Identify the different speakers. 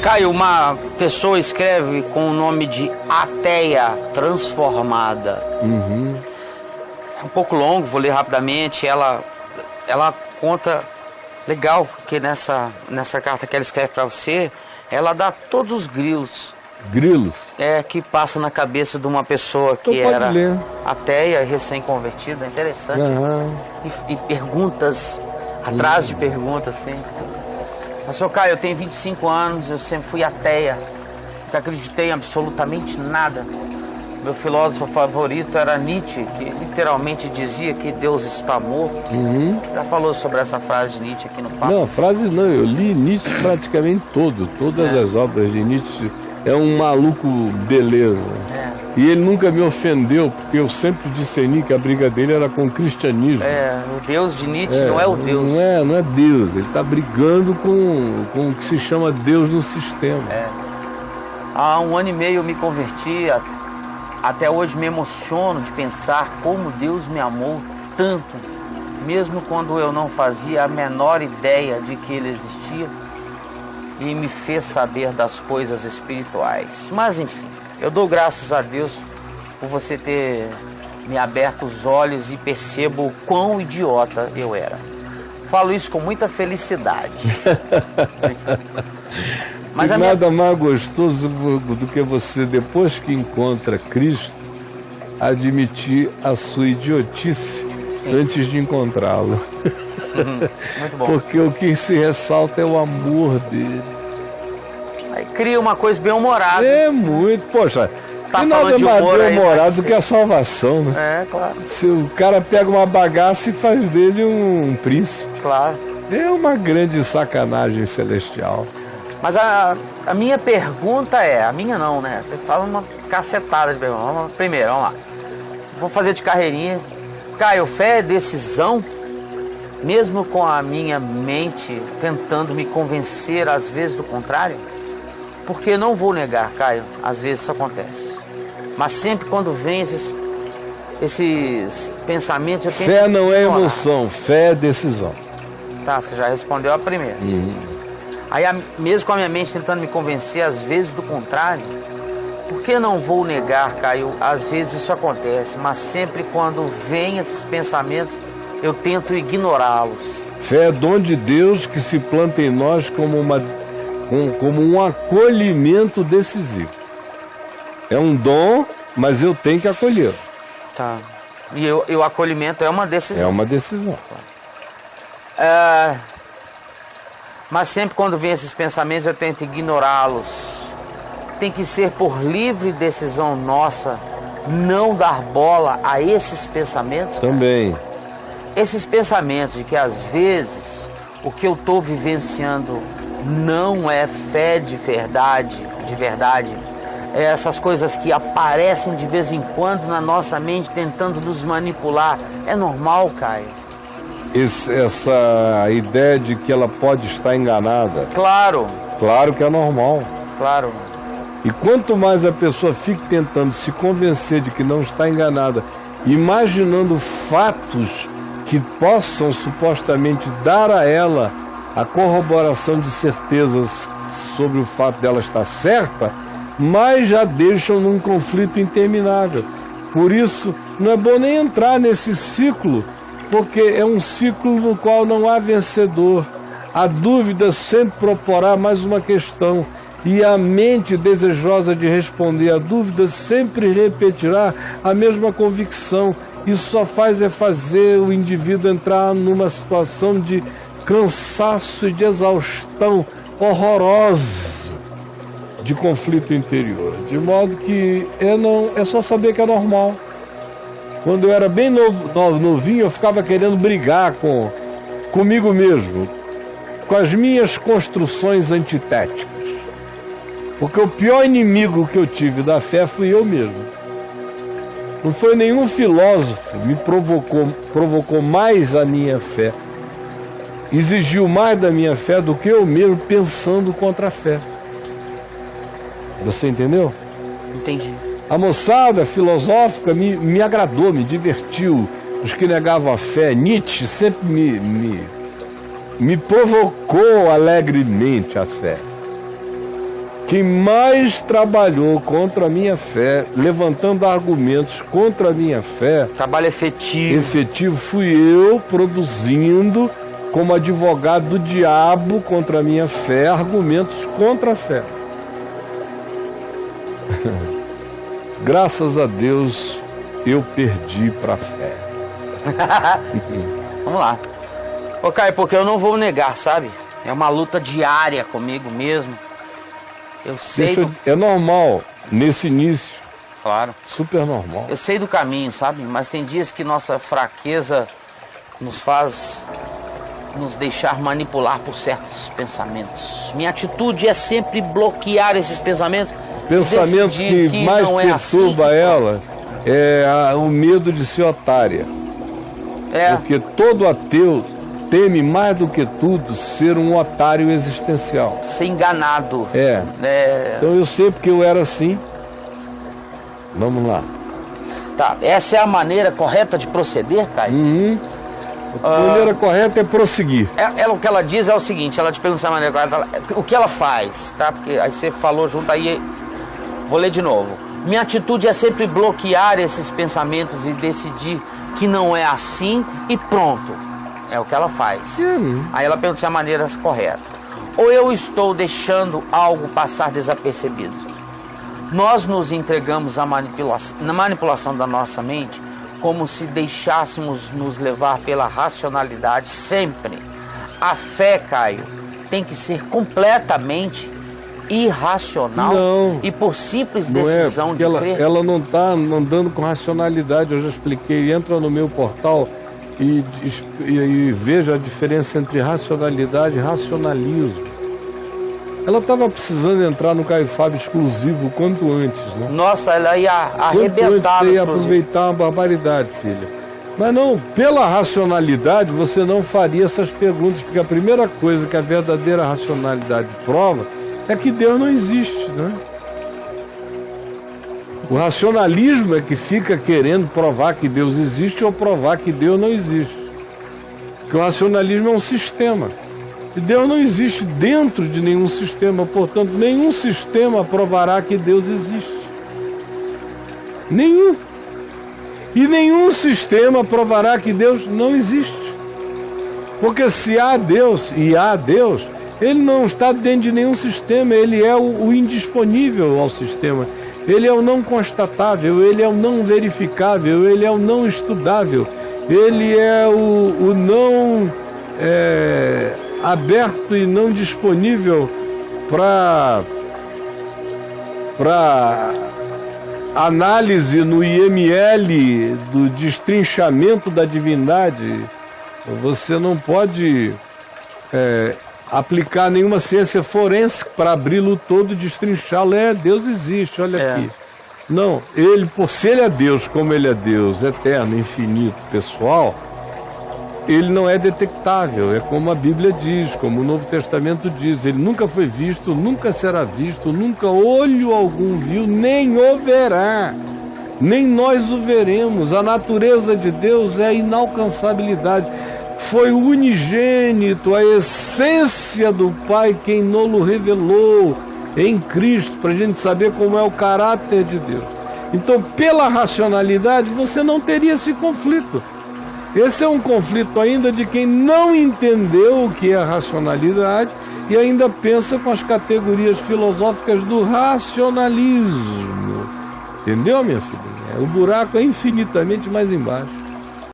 Speaker 1: Caio, uma pessoa escreve com o nome de ateia transformada. É um pouco longo, vou ler rapidamente. Ela conta, legal, que nessa carta que ela escreve para você, ela dá todos os grilos.
Speaker 2: Grilos?
Speaker 1: Que passa na cabeça de uma pessoa que era ateia, recém-convertida. Interessante. E perguntas, atrás de perguntas, assim. Pastor Caio, eu tenho 25 anos, eu sempre fui ateia, nunca acreditei em absolutamente nada. Meu filósofo favorito era Nietzsche, que literalmente dizia que Deus está morto. Já falou sobre essa frase de Nietzsche aqui no papo?
Speaker 2: Não, frase não, eu li Nietzsche praticamente todas as obras de Nietzsche. É um maluco beleza. E ele nunca me ofendeu, porque eu sempre discerni que a briga dele era com o cristianismo.
Speaker 1: O Deus de Nietzsche não é o Deus.
Speaker 2: Não é Deus, ele está brigando com o que se chama Deus no sistema.
Speaker 1: Há 1 ano e meio eu me converti, até hoje me emociono de pensar como Deus me amou tanto, mesmo quando eu não fazia a menor ideia de que Ele existia e me fez saber das coisas espirituais. Mas enfim, eu dou graças a Deus por você ter me aberto os olhos e percebo o quão idiota eu era. Falo isso com muita felicidade. Mas
Speaker 2: nada mais gostoso do que você, depois que encontra Cristo, admitir a sua idiotice antes de encontrá-lo.
Speaker 1: Muito bom.
Speaker 2: Porque o que se ressalta é o amor dele.
Speaker 1: Aí cria uma coisa bem-humorada.
Speaker 2: É muito, poxa.
Speaker 1: Tá
Speaker 2: e nada mais bem-humorado do que a salvação, né?
Speaker 1: Claro.
Speaker 2: Se o cara pega uma bagaça e faz dele um príncipe.
Speaker 1: Claro.
Speaker 2: É uma grande sacanagem celestial.
Speaker 1: Mas a minha pergunta é, a minha não, né? Você fala uma cacetada de perguntas. Primeiro, vamos lá. Vou fazer de carreirinha. Caio, fé é decisão? Mesmo com a minha mente tentando me convencer, às vezes, do contrário? Porque não vou negar, Caio, às vezes isso acontece. Mas sempre quando vem esses pensamentos...
Speaker 2: Fé não é emoção, fé é decisão.
Speaker 1: Tá, você já respondeu a primeira. Aí, mesmo com a minha mente tentando me convencer, às vezes, do contrário, por que não vou negar, Caio? Às vezes isso acontece, mas sempre quando vem esses pensamentos, eu tento ignorá-los.
Speaker 2: Fé é dom de Deus que se planta em nós como um acolhimento decisivo. É um dom, mas eu tenho que acolher.
Speaker 1: Tá. E o acolhimento é uma decisão.
Speaker 2: É uma decisão.
Speaker 1: Mas sempre quando vem esses pensamentos, eu tento ignorá-los. Tem que ser por livre decisão nossa não dar bola a esses pensamentos?
Speaker 2: Também.
Speaker 1: Esses pensamentos de que às vezes o que eu estou vivenciando não é fé de verdade, essas coisas que aparecem de vez em quando na nossa mente tentando nos manipular, é normal, Caio?
Speaker 2: Essa ideia de que ela pode estar enganada.
Speaker 1: Claro.
Speaker 2: Claro que é normal.
Speaker 1: Claro.
Speaker 2: E quanto mais a pessoa fica tentando se convencer de que não está enganada, imaginando fatos que possam supostamente dar a ela a corroboração de certezas sobre o fato dela estar certa, mais já deixam num conflito interminável. Por isso, não é bom nem entrar nesse ciclo, porque é um ciclo no qual não há vencedor. A dúvida sempre proporá mais uma questão, e a mente desejosa de responder a dúvida sempre repetirá a mesma convicção. Isso só faz fazer o indivíduo entrar numa situação de cansaço e de exaustão horrorosa, de conflito interior. De modo que é só saber que é normal. Quando eu era bem novinho, eu ficava querendo brigar comigo mesmo, com as minhas construções antitéticas. Porque o pior inimigo que eu tive da fé fui eu mesmo. Não foi nenhum filósofo que me provocou mais a minha fé, exigiu mais da minha fé do que eu mesmo pensando contra a fé. Você entendeu?
Speaker 1: Entendi.
Speaker 2: A moçada filosófica me agradou, me divertiu. Os que negavam a fé, Nietzsche sempre me provocou alegremente a fé. Quem mais trabalhou contra a minha fé, levantando argumentos contra a minha fé,
Speaker 1: trabalho efetivo,
Speaker 2: fui eu produzindo, como advogado do diabo contra a minha fé, argumentos contra a fé. Graças a Deus, eu perdi para a fé.
Speaker 1: Vamos lá. Ô Caio, porque eu não vou negar, sabe? É uma luta diária comigo mesmo. Eu sei
Speaker 2: É normal, nesse início.
Speaker 1: Claro.
Speaker 2: Super normal.
Speaker 1: Eu sei do caminho, sabe? Mas tem dias que nossa fraqueza nos faz nos deixar manipular por certos pensamentos. Minha atitude é sempre bloquear esses pensamentos.
Speaker 2: Pensamento que mais perturba ela é o medo de ser otária. Porque todo ateu teme mais do que tudo ser um otário existencial.
Speaker 1: Ser enganado.
Speaker 2: Então eu sei porque eu era assim. Vamos lá.
Speaker 1: Tá, essa é a maneira correta de proceder, Caio?
Speaker 2: A maneira correta é prosseguir.
Speaker 1: O que ela diz é o seguinte, ela te pergunta se a maneira correta, o que ela faz, tá? Porque aí você falou junto aí, vou ler de novo. Minha atitude é sempre bloquear esses pensamentos e decidir que não é assim e pronto. É o que ela faz. Aí ela pergunta se é a maneira correta. Ou eu estou deixando algo passar desapercebido? Nós nos entregamos na manipulação da nossa mente como se deixássemos nos levar pela racionalidade sempre. A fé, Caio, tem que ser completamente irracional e por simples decisão de crer.
Speaker 2: Ela não está andando com racionalidade, eu já expliquei. Entra no meu portal e veja a diferença entre racionalidade e racionalismo. Ela estava precisando entrar no Caio Fábio exclusivo quanto antes, né?
Speaker 1: Nossa, ela ia arrebentar.
Speaker 2: Você ia aproveitar uma barbaridade, filha. Mas não, pela racionalidade você não faria essas perguntas, porque a primeira coisa que a verdadeira racionalidade prova é que Deus não existe, né? O racionalismo é que fica querendo provar que Deus existe ou provar que Deus não existe. Porque o racionalismo é um sistema. E Deus não existe dentro de nenhum sistema, portanto, nenhum sistema provará que Deus existe. Nenhum. E nenhum sistema provará que Deus não existe. Porque se há Deus e há Deus, Ele não está dentro de nenhum sistema, Ele é o indisponível ao sistema. Ele é o não constatável, Ele é o não verificável, Ele é o não estudável, Ele é o não aberto e não disponível para análise no IML do destrinchamento da divindade. Você não pode aplicar nenhuma ciência forense para abri-lo todo e destrinchá-lo. Deus existe, olha aqui. Não, se ele é Deus, como ele é Deus, eterno, infinito, pessoal, ele não é detectável, é como a Bíblia diz, como o Novo Testamento diz, ele nunca foi visto, nunca será visto, nunca olho algum viu, nem o verá, nem nós o veremos. A natureza de Deus é a inalcançabilidade, foi o unigênito, a essência do Pai quem nos revelou em Cristo, para a gente saber como é o caráter de Deus. Então, pela racionalidade, você não teria esse conflito. Esse é um conflito ainda de quem não entendeu o que é a racionalidade e ainda pensa com as categorias filosóficas do racionalismo. Entendeu, minha filha? O buraco é infinitamente mais embaixo.